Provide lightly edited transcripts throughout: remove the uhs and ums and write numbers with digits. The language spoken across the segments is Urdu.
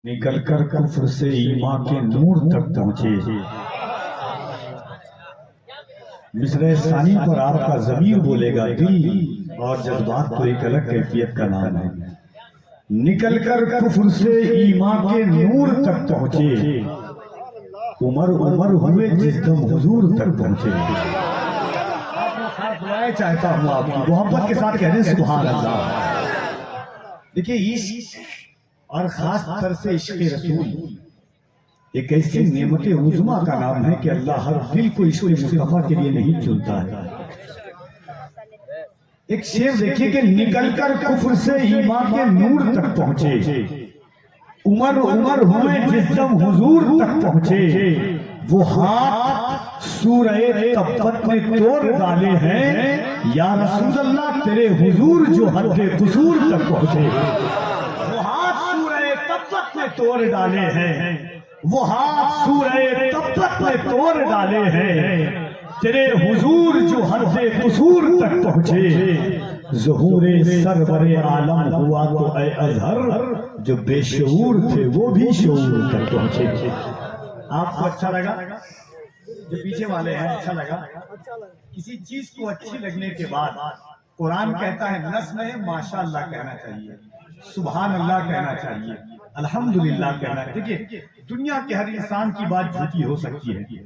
نکل کر کفر سے ایمان کے نور تک پہنچے۔ مصرع ثانی پر آپ کا ضمیر بولے گا دل اور جذبات تو ایک الگ کیفیت کا نام ہے۔ نکل کر کفر سے ایمان کے نور تک پہنچے، عمر عمر ہوئے جس دم حضور تک پہنچے۔ دعائیں چاہتا ہوں آپ کی محبت کے ساتھ کہہ دیں سبحان اللہ۔ دیکھیں عشق اور خاص طور سے عشق رسول ایک ایسی نعمت عظمیٰ کا نام ہے کہ اللہ ہر دل کو عشق مصطفیٰ کے لیے نہیں چنتا ہے۔ ایک شعر دیکھیں کہ نکل کر کفر سے ایمان کے نور تک پہنچے، عمر عمر ہوئے جس دم حضور تک پہنچے، وہ ہاتھ سورہ تبت میں توڑ ڈالے ہیں، یا رسول اللہ تیرے حضور جو حد قصور تک پہنچے۔ وہ ہاتھ سورہ تبت میں توڑ ڈالے ہیں، وہ ہاتھ سورہ تبت میں توڑ ڈالے ہیں، تیرے حضور جو حد قصور تک پہنچے۔ ظہور سرور عالم ہوا تو اے اظہر، جو بے شعور تھے وہ بھی شعور تک پہنچے۔ آپ کو اچھا لگا؟ جو پیچھے والے ہیں اچھا لگا؟ کسی چیز کو اچھی لگنے کے بعد قرآن کہتا ہے نظم ہے ماشاءاللہ کہنا چاہیے، سبحان اللہ کہنا چاہیے، الحمدللہ کہنا ہے۔ دیکھیے دنیا کے ہر انسان کی بات جھوٹی ہو سکتی ہے،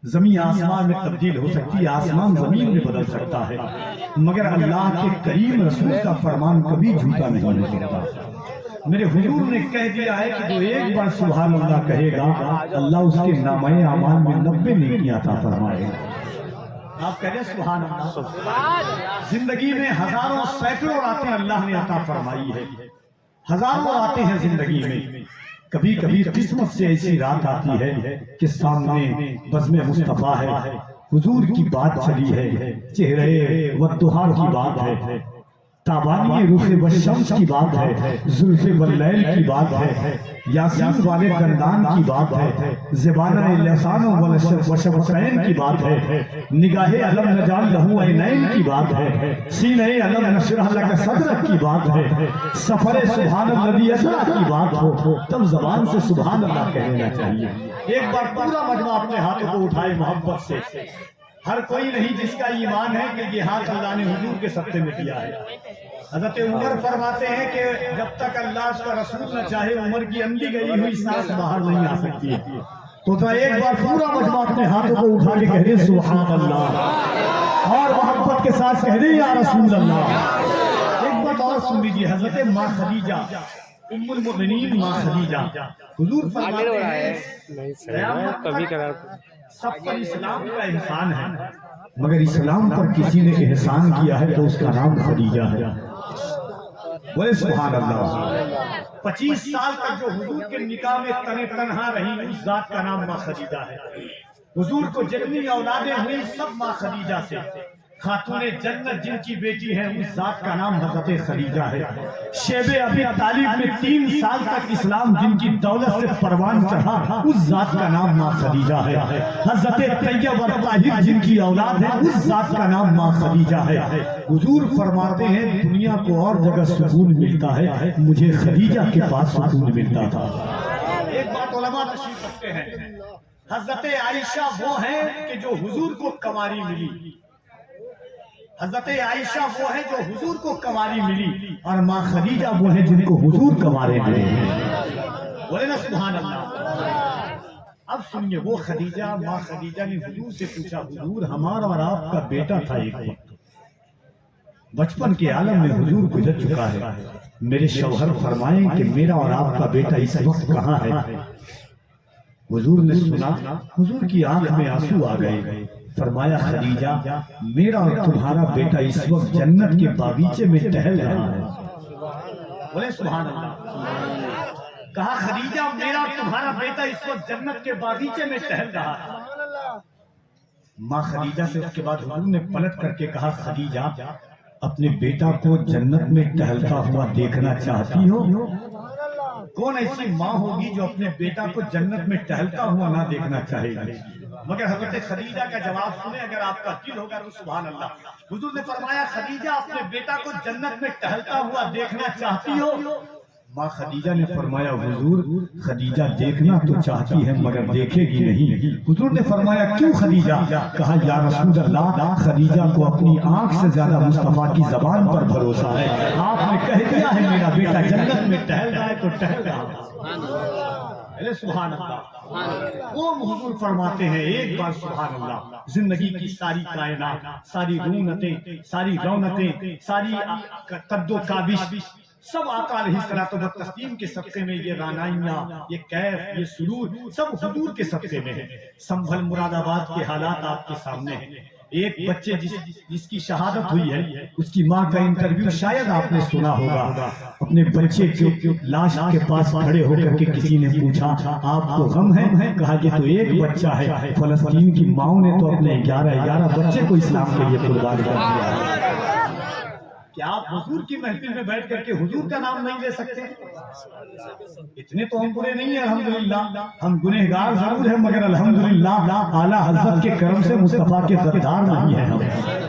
زمین آسمان میں تبدیل ہو سکتی ہے، آسمان زمین میں بدل سکتا ہے، مگر اللہ کے کریم رسول کا فرمان کبھی جھوٹا نہیں ہو سکتا۔ میرے حضور نے کہہ دیا ہے کہ جو ایک بار سبحان اللہ کہے گا اللہ اس کے نامہ اعمال میں 90 نیکیاں عطا فرمائے گا۔ آپ کہہ رہے سبحان اللہ۔ زندگی میں ہزاروں سینکڑوں راتیں اللہ نے عطا فرمائی ہے، ہزاروں راتیں ہیں زندگی میں، کبھی کبھی قسمت سے ایسی رات آتی ہے کہ سامنے بزم مصطفیٰ ہے، حضور کی بات چلی ہے، چہرے والضحیٰ کی بات ہے، تابانی رخ والشمس کی بات ہے، زلف واللیل کی بات ہے، یاسین والے دندان کی بات ہے، زبانہ لسان وشفتین کی بات ہے، نگاہ علم نجعل لہ عینین کی بات ہے، سینہ علم نشرح لک صدرک کی بات ہے، سفر سبحان الذی اسریٰ کی بات ہو تب زبان سے سبحان اللہ کہنا چاہیے۔ ایک بار پورا مجمع اپنے ہاتھوں کو اٹھائے محبت سے۔ ہر کوئی نہیں جس کا ایمان ہے کہ یہ ہاتھ اللہ نے حضور کے صدقے میں کیا ہے۔ حضرت عمر فرماتے ہیں کہ جب تک اللہ اس کا رسول نہ چاہے عمر کی اندھی گئی ہوئی سانس باہر نہیں آ سکتی ہے۔ تو ایک بار پورا مجمع اپنے ہاتھوں کو اٹھا کے کہہ دے سبحان اللہ، اور محبت کے ساتھ کہہ دے یا رسول اللہ۔ ایک بات اور سن لیجیے، حضرت ماں خدیجہ ام المؤمنین ماں خدیجہ حضور فرماتے ہیں سب پر اسلام کا احسان ہے، مگر اسلام پر کسی نے احسان کیا ہے تو اس کا نام خدیجہ ہے۔ بولے سبحان اللہ۔ 25 سال تک جو حضور کے نکاح میں تنِ تنہا رہی اس ذات کا نام ماں خدیجہ ہے۔ حضور کو جتنی اولادیں ہوئی سب ماں خدیجہ سے، خاتون جنت جن کی بیٹی ہے اس ذات کا نام حضرت خدیجہ ہے۔ شیب ابی طالب میں 3 سال تک اسلام جن کی دولت سے پروان چڑھا اس ذات کا نام ماں خدیجہ ہے۔ حضرت طیب اور طاہر جن کی اولاد ہے اس ذات کا نام ماں خدیجہ ہے۔ حضور فرماتے ہیں دنیا کو اور جگہ سکون ملتا ہے، مجھے خدیجہ کے پاس سکون ملتا تھا۔ ایک بات علماء تشریف رکھتے ہیں، حضرت عائشہ وہ ہیں کہ جو حضور کو کنواری ملی، حضرت عائشہ وہ ہے جو حضور کو کنواری ملی، اور ماں خدیجہ وہ ہے جن کو حضور کنوارے ملے ہیں۔ بولے نا سبحان اللہ۔ اب سنیے وہ خدیجہ ماں خدیجہ نے حضور سے پوچھا حضور ہمارا اور آپ کا بیٹا تھا ایک وقت، بچپن کے عالم میں حضور گزر چکا ہے، میرے شوہر فرمائیں کہ میرا اور آپ کا بیٹا اس وقت کہاں ہے؟ حضور نے سنا، حضور کی آنکھ میں آنسو آ گئے، فرمایا خدیجہ میرا اور تمہارا بیٹا اس وقت جنت کے باغیچے میں ٹہل رہا ہے۔ بولے سبحان اللہ۔ کہا خدیجہ میرا اور تمہارا بیٹا اس وقت جنت کے باغیچے میں ٹہل رہا ہے۔ ماں خدیجہ سے اس کے بعد حضور نے پلٹ کر کے کہا خدیجہ اپنے بیٹا کو جنت میں ٹہلتا ہوا دیکھنا چاہتی ہو؟ کون ایسی ماں ہوگی جو اپنے بیٹا کو جنت میں ٹہلتا ہوا نہ دیکھنا چاہے گی؟ مگر حضرت خدیجہ کا جواب سنیں اگر آپ کا دل ہوگا تو سبحان اللہ۔ حضور نے فرمایا خدیجہ اپنے بیٹا کو جنت میں ٹہلتا ہوا دیکھنا چاہتی ہو؟ ماں خدیجہ نے فرمایا حضور خدیجہ دیکھنا تو چاہتی ہے مگر دیکھے گی نہیں. حضور نے فرمایا کیوں خدیجہ؟ کہا یا رسول اللہ خدیجہ کو اپنی آنکھ سے زیادہ مصطفیٰ کی زبان پر بھروسہ ہے. آپ نے کہہ دیا ہے میرا بیٹا جنت میں ٹہل رہا ہے تو ٹہل رہا. سبحان اللہ. وہ حضور فرماتے ہیں ایک بار سبحان اللہ زندگی کی ساری کائنات، ساری رونتیں، ساری رونتیں، ساری قد و کابش سب آقا علیہ الصلوۃ والتسلیم کے صدقے میں، یہ رانائیاں، یہ کیف، یہ سرور سب حضور کے صدقے میں ہے. سنبھل مراد آباد کے حالات آپ کے سامنے ہیں. ایک بچے جس کی شہادت ہوئی ہے اس کی ماں کا انٹرویو شاید آپ نے سنا ہوگا. اپنے بچے کے لاش کے پاس کھڑے ہو کر کے کسی نے پوچھا آپ کو غم ہے؟ کہا کہ تو ایک بچہ ہے. فلسطین کی ماؤں نے تو اپنے 11 بچے کو اسلام کے لیے قربان کر دیا. کیا آپ حضور کی محفل میں بیٹھ کر کے حضور کا نام نہیں لے سکتے؟ اتنے تو ہم برے نہیں ہیں الحمدللہ. ہم گنہگار ضرور ہیں مگر الحمدللہ اعلیٰ حضرت کے کرم سے مصطفیٰ کے غدار نہیں ہیں ہم.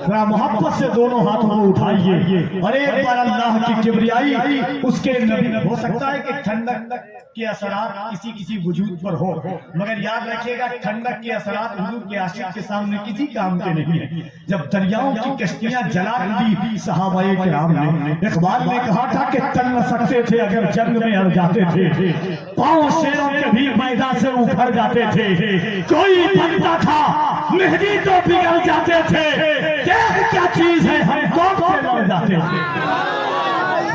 ذرا محبت سے دونوں ہاتھوں کو اٹھائیے اور ایک بار اللہ کی کبریائی اس کے نبی. ہو سکتا ہے کہ ٹھنڈک کے اثرات کسی وجود پر ہو مگر یاد رکھیے گا ٹھنڈک کے اثرات حضور کے عاشق کے سامنے کسی کام کے نہیں ہیں. جب دریاؤں کی کشتیاں جلا دی صحابہ کرام نے، اقبال نے کہا تھا کہ تل نہ سکتے تھے اگر جنگ میں اڑ جاتے تھے، پاؤں شیروں کے بھی میدان سے اکھڑ جاتے تھے. کوئی بنتا تھا مہدی تو بگڑ جاتے تھے، دیکھ کیا چیز ہے ہم کون سے لڑ جاتے تھے.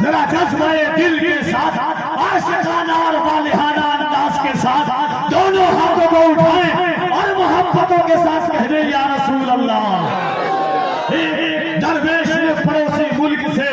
ذرا جذبہ دل کے ساتھ عاشقانہ اور والہانہ انداز کے ساتھ دونوں ہاتھوں کو اٹھائیں اور محبتوں کے ساتھ کہہ دیں یا رسول اللہ. درویش نے پڑوسی ملک سے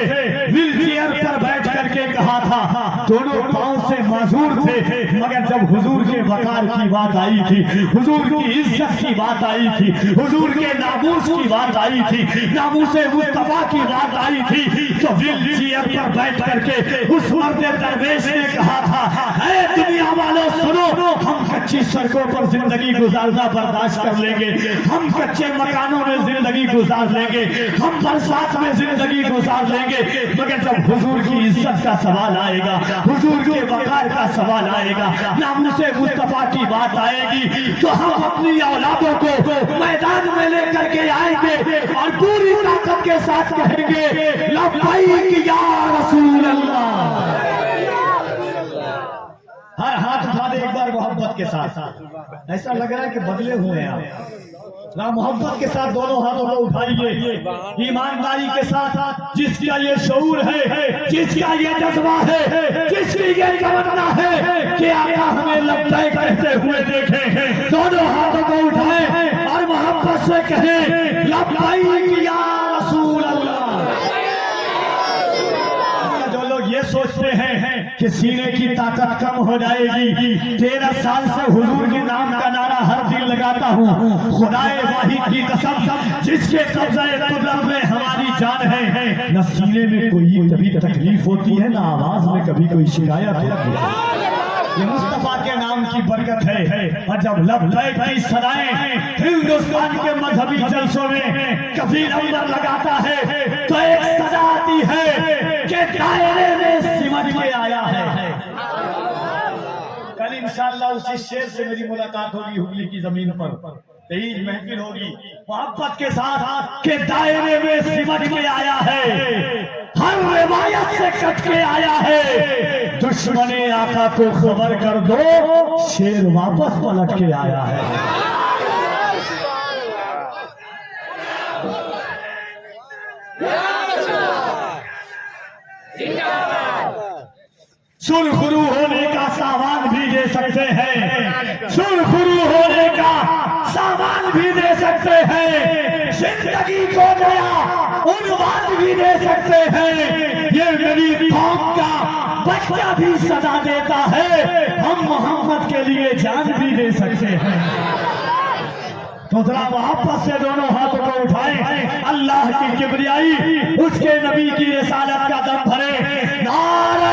ویل چیئر پر بیٹھ کر کے کہا تھا، دونوں پاؤں سے معذور تھے مگر جب حضور کے وقار کی بات آئی تھی، حضور کی عزت کی بات آئی تھی، حضور کے ناموس کی بات آئی تھی، ناموس مصطفیٰ کی بات آئی تھی، تو ویل چیئر پر بیٹھ کر کے اس مرد درویش نے کہا تھا اے دنیا والوں سنو، ہم کچی سڑکوں پر زندگی گزارنا برداشت کر لیں گے، ہم کچے مکانوں میں زندگی گزار لیں گے، ہم برسات میں زندگی گزار لیں گے، مگر جب حضور کی عزت کا سوال آئے گا، حضور کے وقار کا سوال آئے گا، ناموس مصطفیٰ کی بات آئے گی تو ہم اپنی اولادوں کو میدان میں لے کر کے آئیں گے اور پوری طاقت کے ساتھ کہیں گے لبیک یا رسول اللہ. ہر ہاتھ اٹھا دے ایک بار محبت کے ساتھ. ایسا لگ رہا ہے کہ بدلے ہوئے ہیں آپ. محبت کے ساتھ دونوں ہاتھوں کو اٹھائیے، ایمانداری کے ساتھ. جس کا یہ شعور ہے، جس کا یہ جذبہ ہے، جس کی یہ تمنا ہے کہ آقا ہمیں لبیک کہتے ہوئے دیکھیں، دونوں ہاتھوں کو اٹھائیں اور محبت سے کہیں لبیک یا رسول اللہ. جو لوگ یہ سوچتے ہیں کہ سینے کی طاقت کم ہو جائے گی، 13 سال سے حضور کے نام کا نعرہ ہر دن لگاتا ہوں، خدائے واحد کی قسم جس کے قبضہ قدرت میں ہماری جان ہے، نہ سینے میں کوئی کبھی تکلیف ہوتی ہے، نہ آواز میں کبھی کوئی شکایت ہوتی ہے. یہ مصطفیٰ کے نام کی برکت ہے. اور جب لبیک کی صدائیں ہندوستان کے مذہبی جلسوں میں کفیل اندر لگاتا ہے تو ایک صدا آتی ہے کہ دائرے میں سمٹ کے آیا ہے. کل انشاءاللہ اسی شیر سے میری ملاقات ہوگی ہگلی کی زمین پر. تیج محفل ہوگی محبت کے ساتھ کہ دائرے میں سمٹ کے آیا ہے، ہر روایت سے کٹ کے آیا ہے. دشمن آقا کو خبر کر دو شیر واپس پلٹ کے آیا ہے. سرخرو ہونے کا سامان بھی دے سکتے ہیں، سرخرو ہونے کا سامان بھی دے سکتے ہیں، زندگی کو نیا عنوان بھی دے سکتے ہیں. یہ میری قوم کا بچہ بھی صدا دیتا ہے، ہم محمد کے لیے جان بھی دے سکتے ہیں. تو ذرا محبت سے دونوں ہاتھوں کو اٹھائیں، اللہ کی کبریائی اس کے نبی کی رسالت کا دم بھرے. نعرہ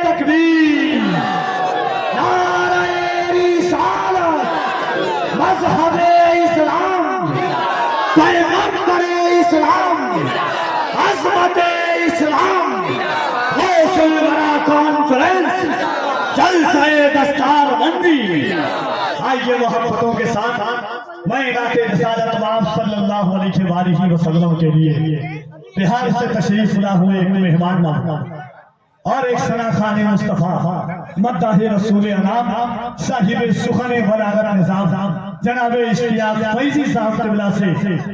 تکبیر، نعرہ رسالت، مذہب اسلام، پیغمبر اسلام، عظمت اسلام، روشن کانفرنس جلسہ دستار بندی. آئیے محبتوں کے ساتھ میں نعت رسالت آپ صلی اللہ علیہ وسلم کے لیے بہار سے تشریف لا ہوئے ایک مہمان اور ایک ثنا خان مصطفیٰ مداح رسول انام صاحب سخن بلاغت نظام جناب اشتیاق فیضی صاحب قبلہ سے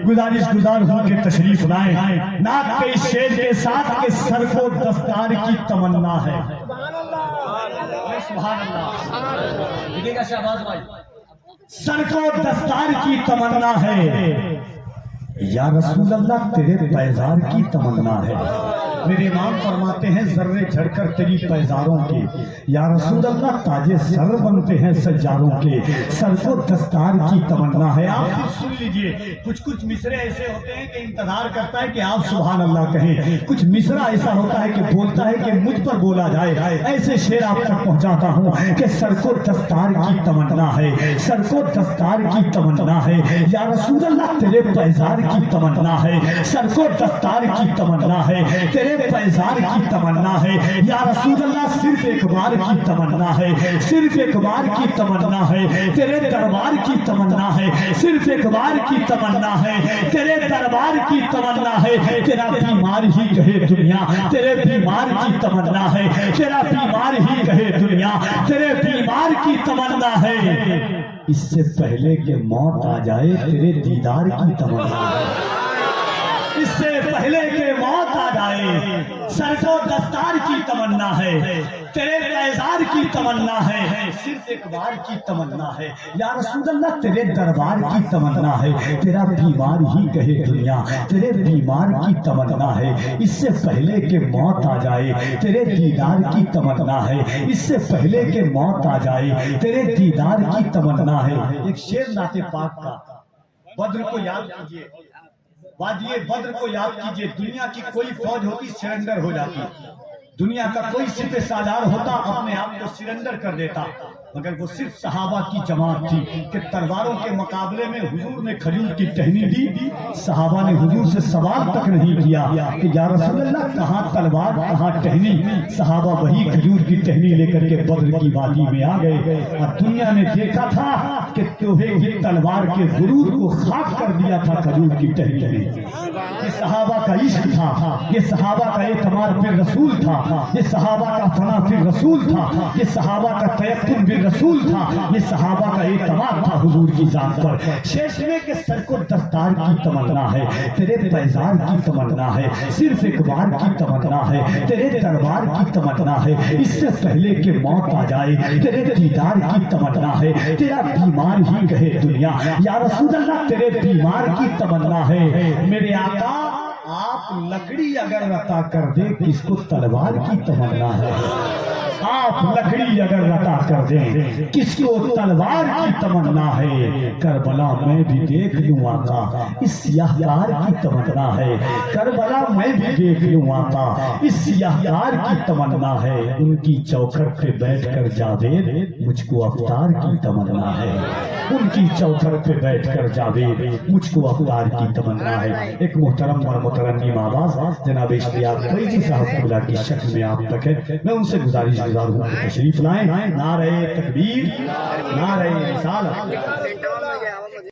گزارش گزار ہوں کہ تشریف لائیں. نعت کے اس شعر کے ساتھ کہ سر کو دستار کی تمنا ہے. سبحان اللہ. سر کو دستار کی تمنا ہے یا رسول اللہ تیرے پیزار کی تمنا ہے. میرے امام فرماتے ہیں ذرے جھڑ کر تیری پیزاروں کے یا رسول اللہ تاج سر بنتے ہیں سجاروں کے. سر کو دستار کی تمنا ہے. آپ سن لیجئے کچھ مصرے ایسے ہوتے ہیں کہ انتظار کرتا ہے کہ آپ سبحان اللہ کہیں. کچھ مصرا ایسا ہوتا ہے کہ بولتا ہے کہ مجھ پر بولا جائے. ایسے شعر آپ تک پہنچاتا ہوں کہ سر کو دستار کی تمنا ہے. سر کو دستار کی تمنا ہے یا رسول اللہ تیرے پیزار کی تمنا ہے. سر کو دستار کی تمنا ہے تیرے پیزار کی تمنا ہے یا رسول اللہ. صرف ایک بار کی تمنا ہے. صرف ایک بار کی تمنا ہے تیرے دربار کی تمنا ہے. صرف ایک بار کی تمنا ہے تیرے دربار کی تمنا ہے. تیرا بیمار ہی کہے دنیا تیرے بیمار کی تمنا ہے. تیرا بیمار ہی کہے دنیا تیرے بیمار کی تمنا ہے. اس سے پہلے کہ موت آ جائے تیرے دیدار کی تمنا ہے. اس سے پہلے کہ موت آ جائے سر کو دستار کی تمنا ہے تیرے پیزار کی تمنا ہے. صرف ایک بار کی تمنا ہے یا رسول اللہ تیرے دربار کی تمنا ہے. تیرا بیمار ہی کہے دنیا تیرے بیمار کی تمنا ہے. اس سے پہلے کہ موت آ جائے تیرے دیدار کی تمنا ہے. اس سے پہلے کہ موت آ جائے تیرے دیدار کی تمنا ہے. ایک شعر نعت پاک کا بدر کو یاد کیجئے. وادی بدر کو یاد کیجئے. دنیا کی کوئی فوج ہوتی سرنڈر ہو جاتی. دنیا کا کوئی سپہ سالار ہوتا اپنے آپ کو سرنڈر کر دیتا. مگر وہ صرف صحابہ کی جماعت تھی کہ تلواروں کے مقابلے میں حضور نے کھجور کی ٹہنی دی. صحابہ نے حضور سے سوال تک نہیں کیا کہ یا رسول اللہ کہاں تلوار کہاں ٹہنی. صحابہ وہی کھجور کی ٹہنی لے کر کے بدر کی وادی میں آ گئے اور دنیا نے دیکھا تھا کہ توہے کی تلوار کے غرور کو خاک کر دیا تھا کھجور کی ٹہنی نے. یہ صحابہ کا عشق تھا. یہ صحابہ کا اعتماد پہ رسول تھا. یہ صحابہ کا فنا پہ رسول تھا. یہ صحابہ کا تیقن پہ رسول تھا. یہ صحابہ کا اعتماد تھا حضور کی ذات پر. شیش میں کہ سر کو دستار کی تمنا ہے تیرے پیزار کی تمنا ہے. صرف ایک بار کی تمنا ہے تیرے دربار کی تمنا ہے. اس سے پہلے کہ موت آ جائے تیرے دیدار کی تمنا ہے. تیرا بیمار ہی کہے دنیا یا رسول اللہ تیرے بیمار کی تمنا ہے. میرے آقا آپ لکڑی اگر عطا کر دے کس کو تلوار کی تمنا ہے. آپ لکڑی اگر عطا کر دیں کس کو تلوار کی تمنا ہے. کربلا میں بھی دیکھ لوں آقا اس سیاہکار کی تمنا ہے. کربلا میں بھی دیکھ لوں آقا اس سیاہکار کی تمنا ہے. ان کی چوکھٹ پہ بیٹھ کر جاوید مجھ کو افطار کی تمنا ہے. ان کی چوکھٹ پہ بیٹھ کر جاوید مجھ کو افطار کی تمنا ہے. ایک محترم اور مترنم آواز جناب اشتیاق فیضی صاحب قبلہ کی شکل میں آپ تک ہے. میں ان سے گزارش گزار ہوں کہ تشریف لائیں. نعرہ تکبیر نعرہ رسالت.